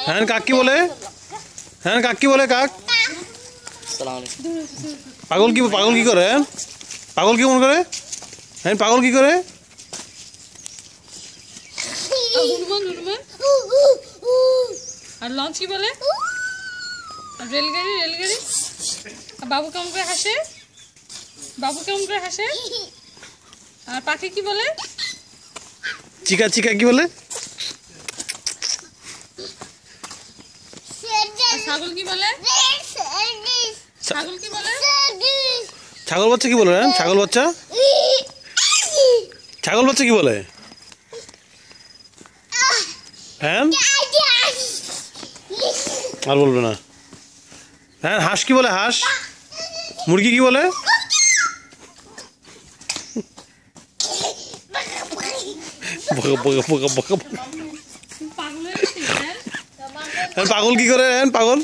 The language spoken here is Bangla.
হ্যাঁ কাক কি বলে? হ্যাঁ কাক কি বলে? কাক পাগল কি করে? পাগল কি মনে করে? হ্যাঁ পাগল কি করে? আর লঞ্চ কি বলে? রেলগাড়ি বাবু কেমন করে হাসে? আর পাখি কি বলে? চিকা কি বলে? ছাগল কি বলে? ছাগল বাচ্চা কি বলে? ছাগল বাচ্চা কি বলে? হ্যাঁ আর বলবে না। হ্যাঁ হাঁস কি বলে? হাঁস মুরগি কি বলে? পাগল কি করে? পাগল